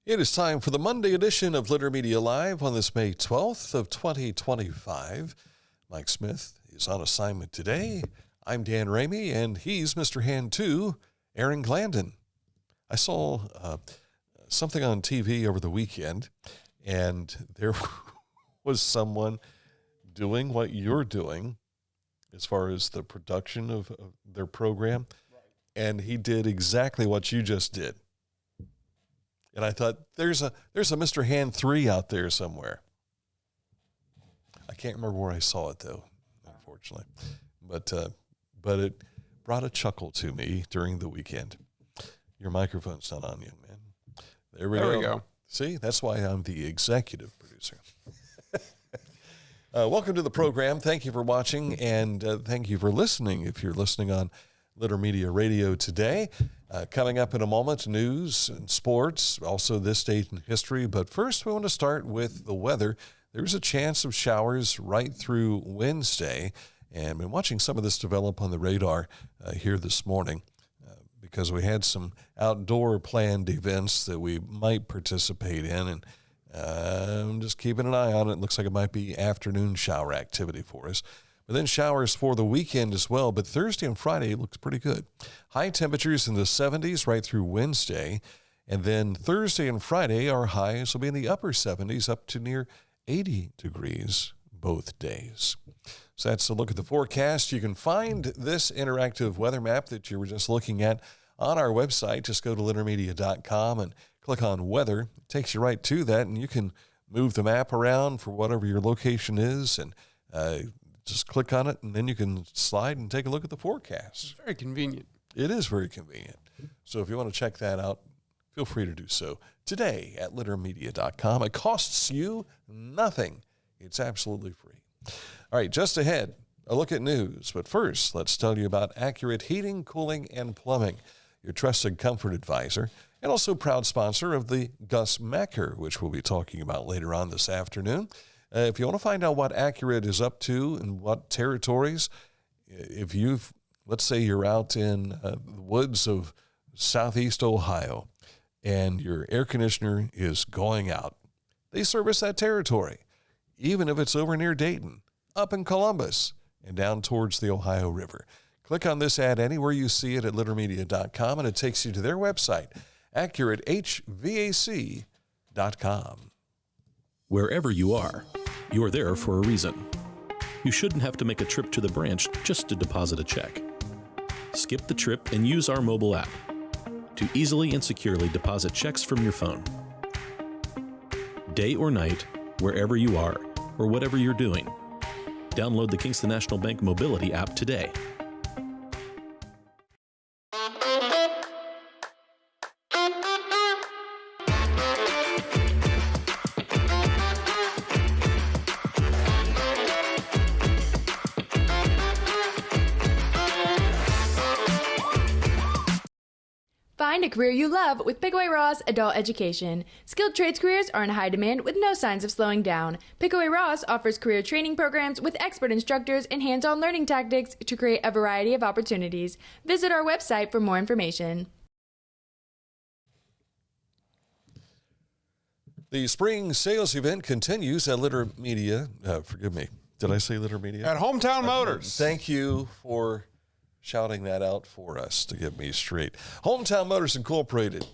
It is time for the Monday edition of Litter Media Live on this May 12th of 2025. Mike Smith is on assignment today. I'm Dan Ramey, and he's Mr. Hand 2, Aaron Glandon. I saw something on TV over the weekend, and there was someone doing what you're doing as far as the production of their program, and he did exactly what you just did. And I thought, there's a Mr. Hand 3 out there somewhere. I can't remember where I saw it, though, unfortunately. But it brought a chuckle to me during the weekend. Your microphone's not on, young man. There we go. See, that's why I'm the executive producer. Welcome to the program. Thank you for watching, and thank you for listening. If you're listening on Litter Media Radio today, coming up in a moment, news and sports, also this date in history. But first, we want to start with the weather. There's a chance of showers right through Wednesday, and I've been watching some of this develop on the radar here this morning because we had some outdoor planned events that we might participate in, and I'm just keeping an eye on it. It looks like it might be afternoon shower activity for us. But then showers for the weekend as well. But Thursday and Friday looks pretty good. High temperatures in the 70s right through Wednesday. And then Thursday and Friday, our highs will be in the upper 70s up to near 80 degrees both days. So that's a look at the forecast. You can find this interactive weather map that you were just looking at on our website. Just go to littermedia.com and click on weather. It takes you right to that, and you can move the map around for whatever your location is, and just click on it, and then you can slide and take a look at the forecast. It's very convenient. It is very convenient. So if you want to check that out, feel free to do so today at littermedia.com. It costs you nothing. It's absolutely free. All right, just ahead, a look at news. But first, let's tell you about Accurate Heating, Cooling, and Plumbing, your trusted comfort advisor, and also proud sponsor of the Gus Macker, which we'll be talking about later on this afternoon. If you want to find out what Accurate is up to and what territories, let's say you're out in the woods of southeast Ohio and your air conditioner is going out, they service that territory, even if it's over near Dayton, up in Columbus, and down towards the Ohio River. Click on this ad anywhere you see it at littermedia.com, and it takes you to their website, AccurateHVAC.com. Wherever you are, you're there for a reason. You shouldn't have to make a trip to the branch just to deposit a check. Skip the trip and use our mobile app to easily and securely deposit checks from your phone. Day or night, wherever you are, or whatever you're doing, download the Kingston National Bank Mobility app today. Find a career you love with Pickaway Ross Adult Education. Skilled trades careers are in high demand with no signs of slowing down. Pickaway Ross offers career training programs with expert instructors and hands-on learning tactics to create a variety of opportunities. Visit our website for more information. The spring sales event continues at Litter Media. Forgive me. Did I say Litter Media? At Hometown Motors. Thank you for shouting that out for us to get me straight. Hometown Motors Incorporated.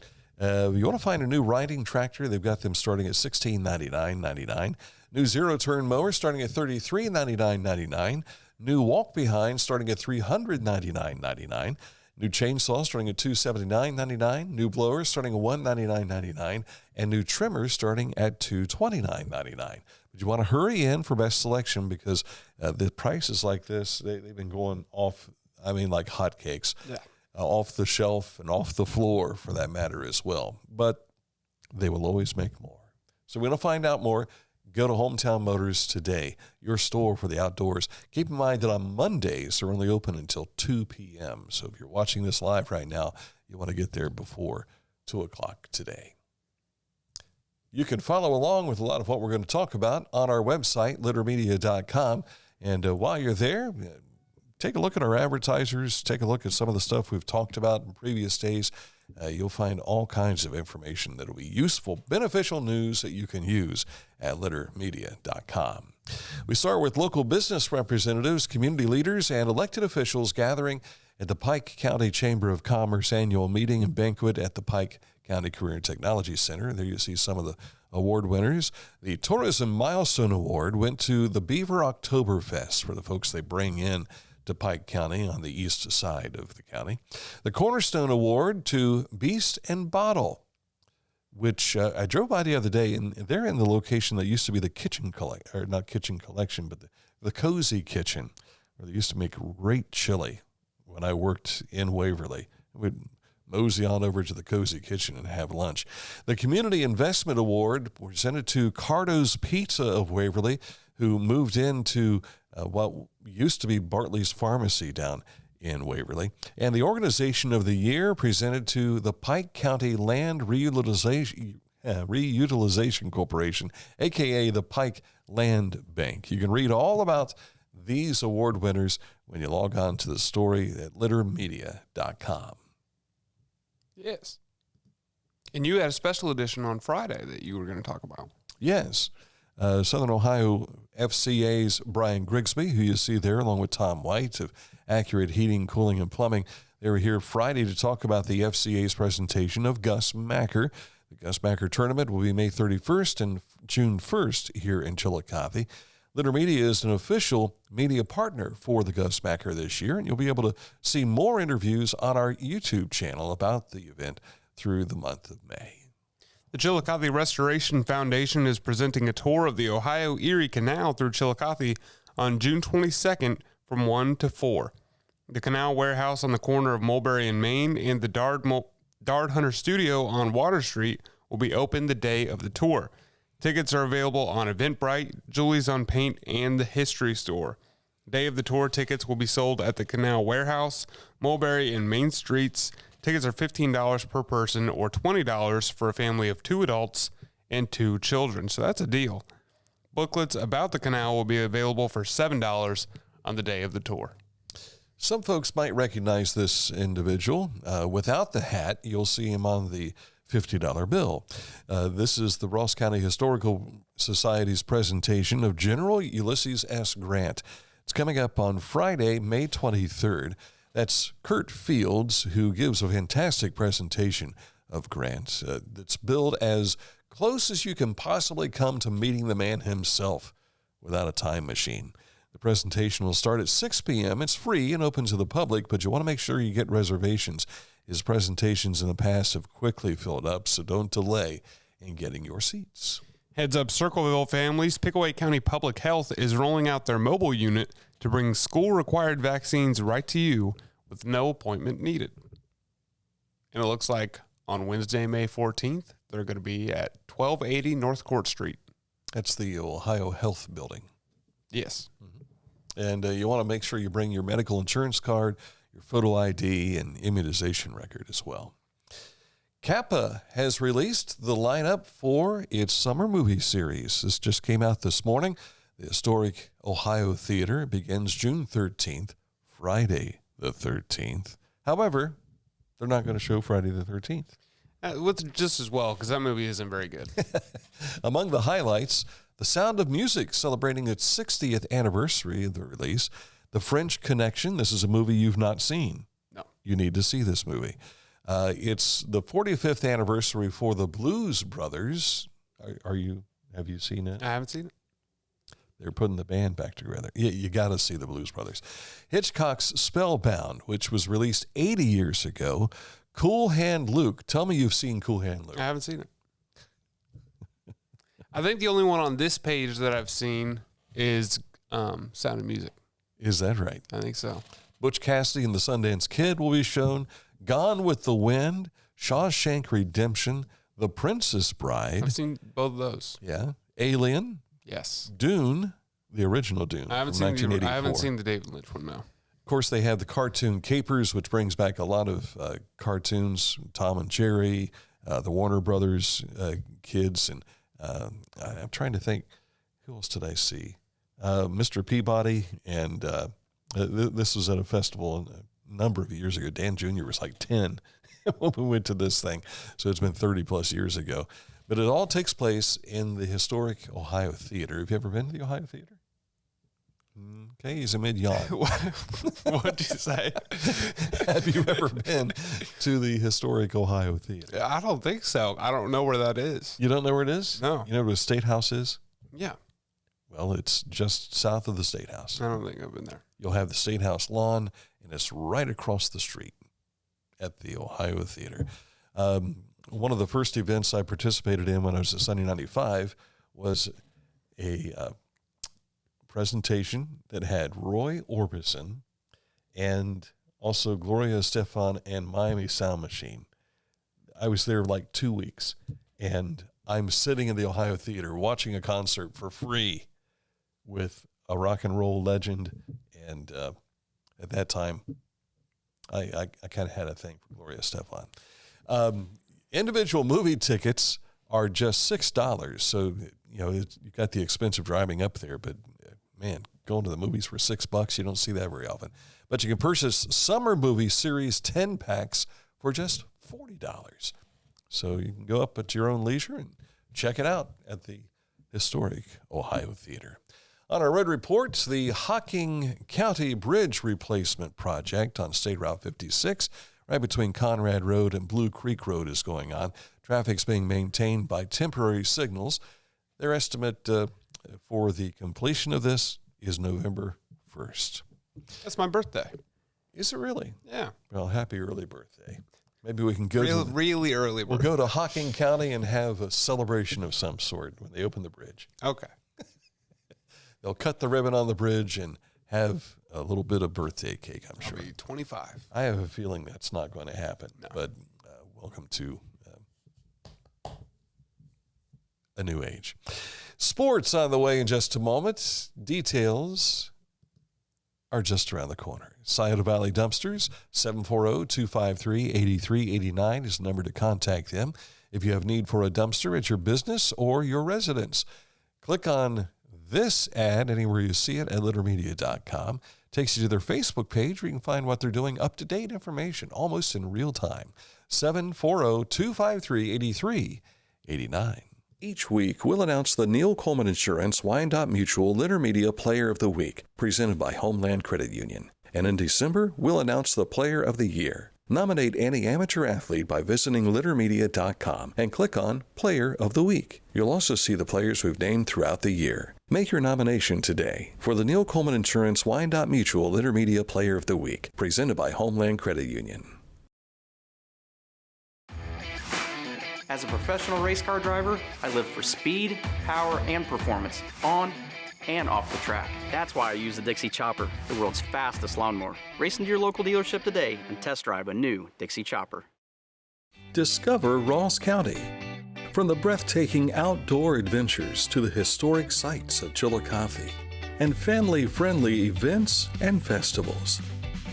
You want to find a new riding tractor? They've got them starting at $1699.99. New zero-turn mower starting at $3399.99. New walk-behind starting at $399.99. New chainsaw starting at $279.99. New blower starting at $199.99. And new trimmers starting at $229.99. But you want to hurry in for best selection because the prices like this, they've been going off, like hotcakes, off the shelf and off the floor for that matter as well. But they will always make more. So we want to find out more. Go to Hometown Motors today, your store for the outdoors. Keep in mind that on Mondays, they're only open until 2 p.m. So if you're watching this live right now, you want to get there before 2 o'clock today. You can follow along with a lot of what we're going to talk about on our website, littermedia.com. And while you're there, take a look at our advertisers, take a look at some of the stuff we've talked about in previous days, You'll find all kinds of information that will be useful, beneficial news that you can use at littermedia.com. We start with local business representatives, community leaders, and elected officials gathering at the Pike County Chamber of Commerce annual meeting and banquet at the Pike County Career and Technology Center. There you see some of the award winners. The Tourism Milestone Award went to the Beaver Oktoberfest for the folks they bring in to Pike County on the east side of the county. The Cornerstone Award to Beast and Bottle, which I drove by the other day, and they're in the location that used to be the kitchen collection, or not kitchen collection, but the Cozy Kitchen, where they used to make great chili when I worked in Waverly. We'd mosey on over to the Cozy Kitchen and have lunch. The Community Investment Award presented to Cardo's Pizza of Waverly, who moved into what used to be Bartley's Pharmacy down in Waverly. And the Organization of the Year presented to the Pike County Land Reutilization Corporation, a.k.a. the Pike Land Bank. You can read all about these award winners when you log on to the story at littermedia.com. Yes. And you had a special edition on Friday that you were going to talk about. Yes. Southern Ohio FCA's Brian Grigsby, who you see there, along with Tom White of Accurate Heating, Cooling, and Plumbing. They were here Friday to talk about the FCA's presentation of Gus Macker. The Gus Macker tournament will be May 31st and June 1st here in Chillicothe. Litter Media is an official media partner for the Gus Macker this year, and you'll be able to see more interviews on our YouTube channel about the event through the month of May. The Chillicothe Restoration Foundation is presenting a tour of the Ohio Erie Canal through Chillicothe on June 22nd from 1 to 4. The Canal Warehouse on the corner of Mulberry and Main and the Dard Hunter Studio on Water Street will be open the day of the tour. Tickets are available on Eventbrite, Julie's on Paint, and the History Store. Day of the tour tickets will be sold at the Canal Warehouse, Mulberry, and Main Streets. Tickets are $15 per person or $20 for a family of 2 adults and 2 children. So that's a deal. Booklets about the canal will be available for $7 on the day of the tour. Some folks might recognize this individual. Without the hat, you'll see him on the $50 bill. This is the Ross County Historical Society's presentation of General Ulysses S. Grant. It's coming up on Friday, May 23rd. That's Kurt Fields, who gives a fantastic presentation of Grant that's billed as close as you can possibly come to meeting the man himself without a time machine. The presentation will start at 6 p.m. It's free and open to the public, but you want to make sure you get reservations. His presentations in the past have quickly filled up, so don't delay in getting your seats. Heads up, Circleville families, Pickaway County Public Health is rolling out their mobile unit to bring school-required vaccines right to you with no appointment needed. And it looks like on Wednesday, May 14th, they're going to be at 1280 North Court Street. That's the Ohio Health Building. Yes. Mm-hmm. And you want to make sure you bring your medical insurance card, your photo ID, and immunization record as well. Kappa has released the lineup for its summer movie series. This just came out this morning. The historic Ohio Theater begins June 13th, Friday the 13th. However, they're not going to show Friday the 13th. Just as well, because that movie isn't very good. Among the highlights, The Sound of Music, celebrating its 60th anniversary of the release. The French Connection. This is a movie you've not seen. No. You need to see this movie. It's the 45th anniversary for the Blues Brothers. Have you seen it? I haven't seen it. They're putting the band back together. You got to see the Blues Brothers. Hitchcock's Spellbound, which was released 80 years ago. Cool Hand Luke. Tell me you've seen Cool Hand Luke. I haven't seen it. I think the only one on this page that I've seen is Sound of Music. Is that right? I think so. Butch Cassidy and the Sundance Kid will be shown. Gone with the Wind, Shawshank Redemption, The Princess Bride. I've seen both of those. Yeah. Alien. Yes. Dune, the original Dune. I haven't seen the David Lynch one, no. Of course, they have the cartoon Capers, which brings back a lot of cartoons, Tom and Jerry, the Warner Brothers kids, and I'm trying to think, who else did I see? Mr. Peabody, and this was at a festival a number of years ago. Dan Jr. was like 10 when we went to this thing. So it's been 30 plus years ago. But it all takes place in the historic Ohio Theater. Have you ever been to the Ohio Theater? Okay, he's a mid-yawn. What'd you say? Have you ever been to the historic Ohio Theater? I don't think so. I don't know where that is. You don't know where it is? No. You know where the State House is? Yeah. Well, it's just south of the State House. I don't think I've been there. You'll have the State House lawn, and it's right across the street at the Ohio Theater. One of the first events I participated in when I was at Sunny 95 was a presentation that had Roy Orbison and also Gloria Estefan and Miami Sound Machine. I was there like 2 weeks, and I'm sitting in the Ohio Theater watching a concert for free with a rock and roll legend. And at that time, I kind of had a thing for Gloria Estefan. Individual movie tickets are just $6. So, you know, you've got the expense of driving up there, but man, going to the movies for $6, you don't see that very often. But you can purchase Summer Movie Series 10 packs for just $40. So you can go up at your own leisure and check it out at the historic Ohio Theater. On our road reports, the Hocking County Bridge Replacement Project on State Route 56, right between Conrad Road and Blue Creek Road, is going on. Traffic's being maintained by temporary signals. Their estimate for the completion of this is November 1st. That's my birthday. Is it really? Yeah. Well, happy early birthday. Maybe we can go really early birthday. We'll go to Hocking County and have a celebration of some sort when they open the bridge. Okay. They'll cut the ribbon on the bridge and have a little bit of birthday cake, I'm sure. I'll be 25. I have a feeling that's not going to happen, but welcome to a new age. Sports on the way in just a moment. Details are just around the corner. Scioto Valley Dumpsters, 740-253-8389 is the number to contact them if you have need for a dumpster at your business or your residence. Click on this ad anywhere you see it at littermedia.com. Takes you to their Facebook page where you can find what they're doing, up-to-date information, almost in real time. 740-253-8389. Each week, we'll announce the Neil Coleman Insurance Wyandotte Mutual Litter Media Player of the Week, presented by Homeland Credit Union. And in December, we'll announce the Player of the Year. Nominate any amateur athlete by visiting littermedia.com and click on Player of the Week. You'll also see the players we've named throughout the year. Make your nomination today for the Neil Coleman Insurance Wyandotte Mutual Litter Media Player of the Week, presented by Homeland Credit Union. As a professional race car driver, I live for speed, power, and performance on and off the track. That's why I use the Dixie Chopper, the world's fastest lawnmower. Race into your local dealership today and test drive a new Dixie Chopper. Discover Ross County. From the breathtaking outdoor adventures to the historic sights of Chillicothe and family-friendly events and festivals.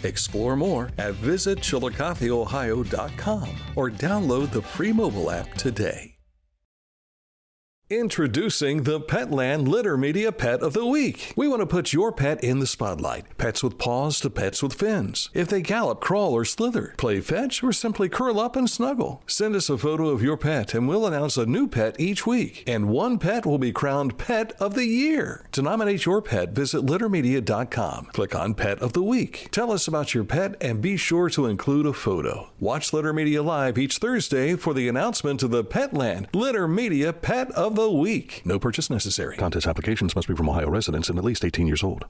Explore more at visitchillicotheohio.com or download the free mobile app today. Introducing the Petland Litter Media Pet of the Week. We want to put your pet in the spotlight. Pets with paws to pets with fins. If they gallop, crawl, or slither, play fetch, or simply curl up and snuggle. Send us a photo of your pet and we'll announce a new pet each week. And one pet will be crowned Pet of the Year. To nominate your pet, visit littermedia.com. Click on Pet of the Week. Tell us about your pet and be sure to include a photo. Watch Litter Media Live each Thursday for the announcement of the Petland Litter Media Pet of the Week. No purchase necessary. Contest applications must be from Ohio residents and at least 18 years old.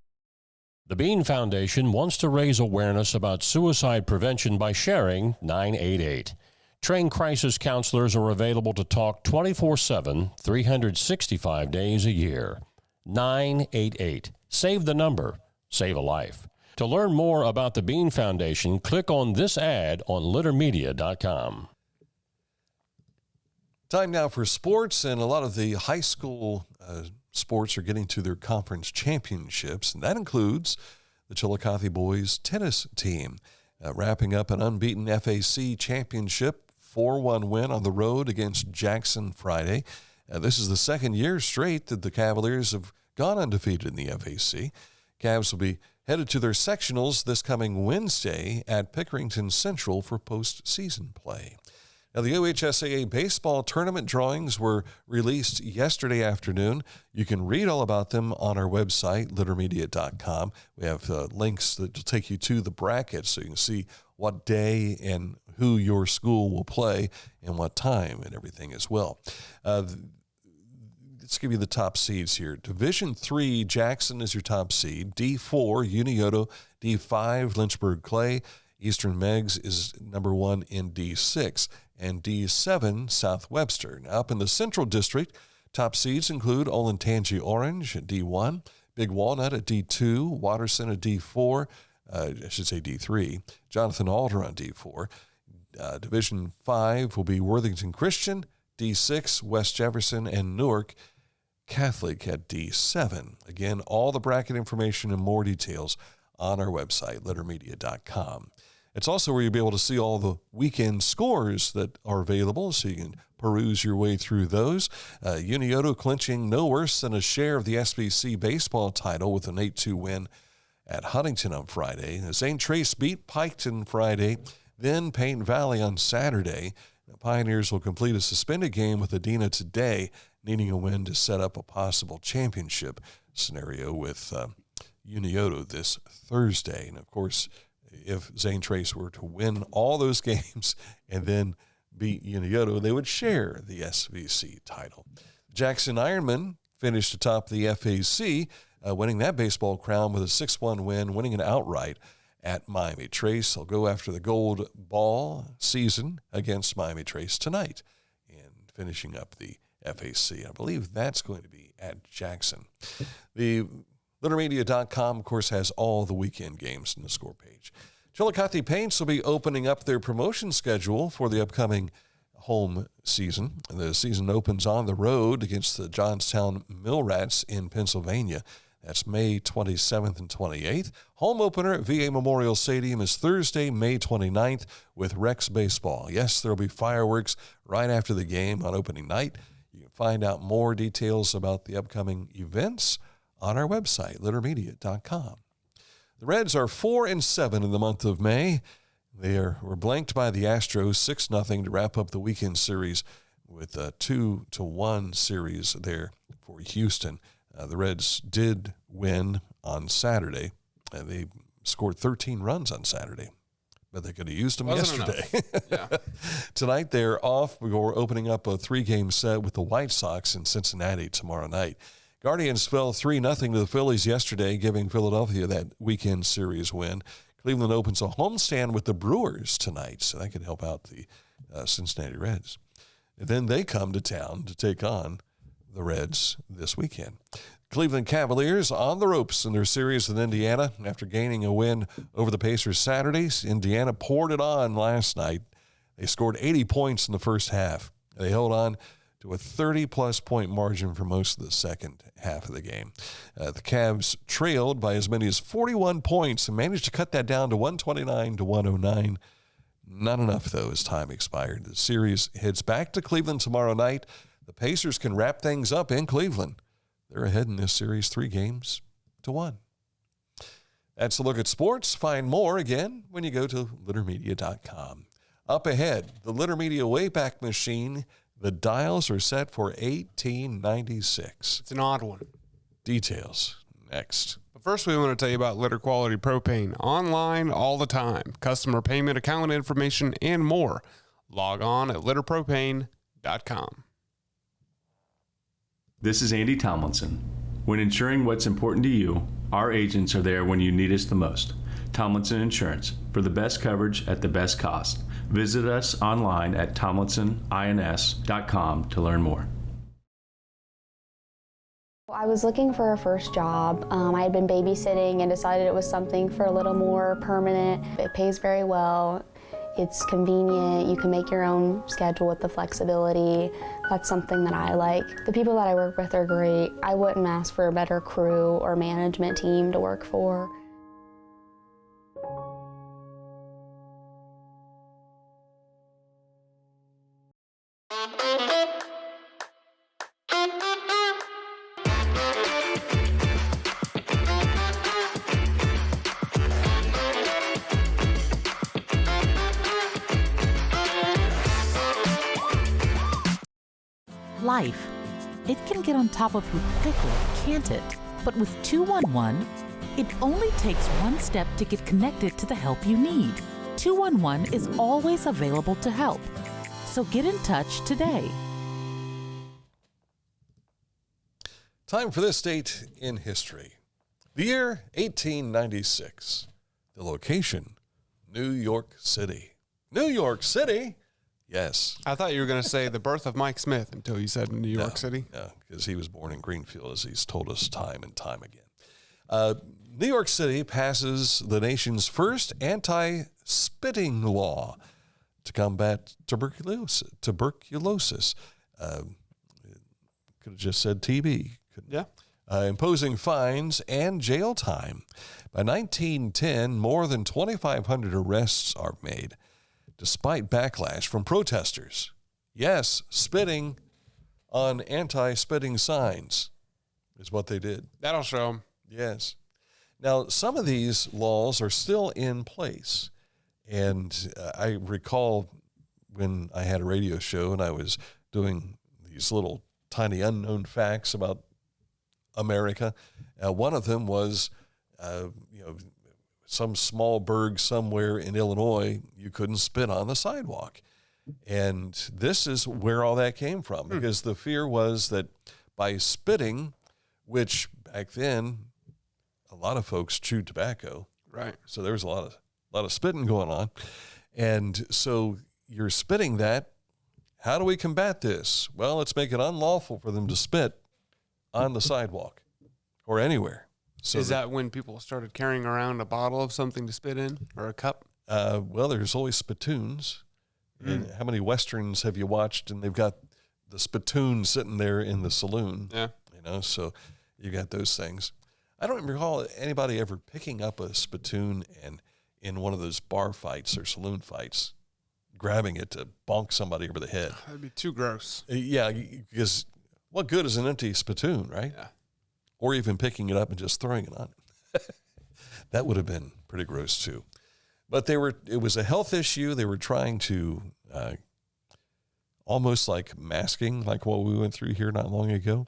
The Bean Foundation wants to raise awareness about suicide prevention by sharing 988. Trained crisis counselors are available to talk 24/7, 365 days a year. 988. Save the number. Save a life. To learn more about the Bean Foundation, click on this ad on littermedia.com. Time now for sports, and a lot of the high school sports are getting to their conference championships, and that includes the Chillicothe boys tennis team wrapping up an unbeaten FAC championship, 4-1 win on the road against Jackson Friday. This is the second year straight that the Cavaliers have gone undefeated in the FAC. Cavs will be headed to their sectionals this coming Wednesday at Pickerington Central for postseason play. Now, the OHSAA Baseball tournament drawings were released yesterday afternoon. You can read all about them on our website, littermedia.com. We have links that will take you to the brackets so you can see what day and who your school will play and what time and everything as well. Let's give you the top seeds here. Division III, Jackson is your top seed. D4, Unioto. D5, Lynchburg Clay. Eastern Meigs is number 1 in D6. And D7, South Webster. Now, up in the Central District, top seeds include Olentangy Orange at D1, Big Walnut at D2, Watterson at D4, D3, Jonathan Alder on D4. Division 5 will be Worthington Christian, D6, West Jefferson, and Newark Catholic at D7. Again, all the bracket information and more details on our website, littermedia.com. It's also where you'll be able to see all the weekend scores that are available, so you can peruse your way through those. Unioto clinching no worse than a share of the SBC baseball title with an 8-2 win at Huntington on Friday. St. Trace beat Piketon Friday, then Payne Valley on Saturday. The Pioneers will complete a suspended game with Adena today, needing a win to set up a possible championship scenario with Unioto this Thursday. And, of course, if Zane Trace were to win all those games and then beat Unioto, they would share the SVC title. Jackson Ironman finished atop the FAC, winning that baseball crown with a 6-1 win, winning it outright at Miami Trace. They'll go after the gold ball season against Miami Trace tonight and finishing up the FAC. I believe that's going to be at Jackson. The LitterMedia.com, of course, has all the weekend games in the score page. Chillicothe Paints will be opening up their promotion schedule for the upcoming home season. The season opens on the road against the Johnstown Mill Rats in Pennsylvania. That's May 27th and 28th. Home opener at VA Memorial Stadium is Thursday, May 29th with Rex Baseball. Yes, there will be fireworks right after the game on opening night. You can find out more details about the upcoming events on our website, littermedia.com. The Reds are 4-7 in the month of May. They were blanked by the Astros 6-0 to wrap up the weekend series with a 2-1 series there for Houston. The Reds did win on Saturday. They scored 13 runs on Saturday, but they could have used them yesterday. Yeah. Tonight they're off. We're opening up a 3-game set with the White Sox in Cincinnati tomorrow night. Guardians fell 3-0 to the Phillies yesterday, giving Philadelphia that weekend series win. Cleveland opens a homestand with the Brewers tonight, so that could help out the Cincinnati Reds. And then they come to town to take on the Reds this weekend. Cleveland Cavaliers on the ropes in their series with Indiana. After gaining a win over the Pacers Saturday, Indiana poured it on last night. They scored 80 points in the first half. They held on to a 30-plus point margin for most of the second half of the game. The Cavs trailed by as many as 41 points and managed to cut that down to 129-109. Not enough, though, as time expired. The series heads back to Cleveland tomorrow night. The Pacers can wrap things up in Cleveland. They're ahead in this series 3-1. That's a look at sports. Find more, again, when you go to littermedia.com. Up ahead, the Litter Media Wayback Machine. The dials are set for 1896. It's an odd one. Details next. But first, we want to tell you about Litter Quality Propane. Online all the time. Customer payment, account information, and more. Log on at litterpropane.com. This is Andy Tomlinson. When ensuring what's important to you, our agents are there when you need us the most. Tomlinson Insurance, for the best coverage at the best cost. Visit us online at tomlinsonins.com to learn more. I was looking for a first job. I had been babysitting and decided it was something for a little more permanent. It pays very well. It's convenient. You can make your own schedule with the flexibility. That's something that I like. The people that I work with are great. I wouldn't ask for a better crew or management team to work for. life. It can get on top of you quickly, can't it? But with 211, it only takes one step to get connected to the help you need. 211 is always available to help. So get in touch today. Time for this date in history. The year 1896. The location, New York City. New York City? Yes. I thought you were going to say the birth of Mike Smith until you said New York City. No, because he was born in Greenfield, as he's told us time and time again. New York City passes the nation's first anti-spitting law to combat tuberculosis. Could have just said TB. Yeah. Imposing fines and jail time. By 1910, more than 2,500 arrests are made, despite backlash from protesters. Yes, spitting on anti-spitting signs is what they did. That'll show them. Yes. Now, some of these laws are still in place. And I recall when I had a radio show and I was doing these little tiny unknown facts about America. One of them was, some small burg somewhere in Illinois, you couldn't spit on the sidewalk. And this is where all that came from, because the fear was that by spitting, which back then, a lot of folks chewed tobacco. Right. So there was a lot of spitting going on. And so you're spitting that. How do we combat this? Well, let's make it unlawful for them to spit on the sidewalk or anywhere. So is that when people started carrying around a bottle of something to spit in or a cup? Well, there's always spittoons. And how many Westerns have you watched and they've got the spittoon sitting there in the saloon? Yeah. So you got those things. I don't recall anybody ever picking up a spittoon and in one of those bar fights or saloon fights, grabbing it to bonk somebody over the head. That'd be too gross. Yeah, because what good is an empty spittoon, right? Yeah. Or even picking it up and just throwing it on. That would have been pretty gross too. But it was a health issue. They were trying to almost like masking, like what we went through here not long ago.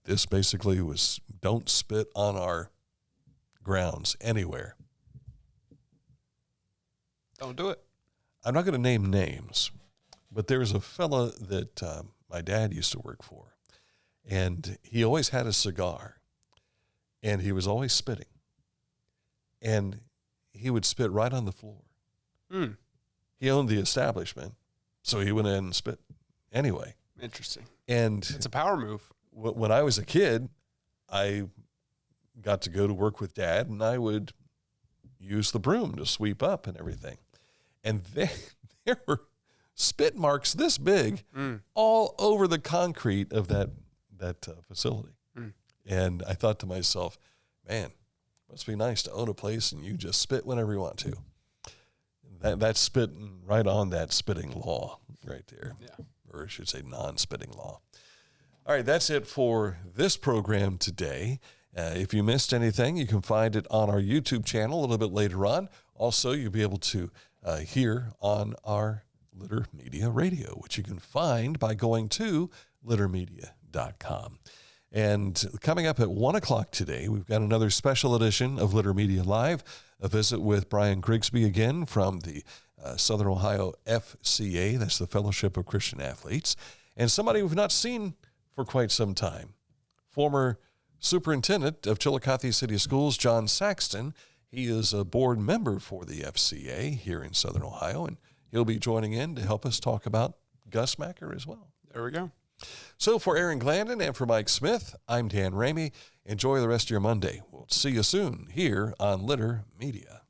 This basically was don't spit on our grounds anywhere. Don't do it. I'm not going to name names, but there was a fella that my dad used to work for. And he always had a cigar, and he was always spitting. And he would spit right on the floor. He owned the establishment, so he went in and spit anyway. Interesting. And it's a power move. When I was a kid, I got to go to work with Dad, and I would use the broom to sweep up and everything. And there were spit marks this big all over the concrete of that facility. And I thought to myself, man, must be nice to own a place and you just spit whenever you want to. That's spitting right on that spitting law right there. Yeah. Or I should say non-spitting law. All right, that's it for this program today. If you missed anything, you can find it on our YouTube channel a little bit later on. Also, you'll be able to hear on our Litter Media Radio, which you can find by going to littermedia.com. And coming up at 1 o'clock today, we've got another special edition of Litter Media Live, a visit with Brian Grigsby again from the Southern Ohio FCA, that's the Fellowship of Christian Athletes, and somebody we've not seen for quite some time, former superintendent of Chillicothe City Schools, John Saxton. He is a board member for the FCA here in Southern Ohio, and he'll be joining in to help us talk about Gus Macker as well. There we go. So for Aaron Glandon and for Mike Smith, I'm Dan Ramey. Enjoy the rest of your Monday. We'll see you soon here on Litter Media.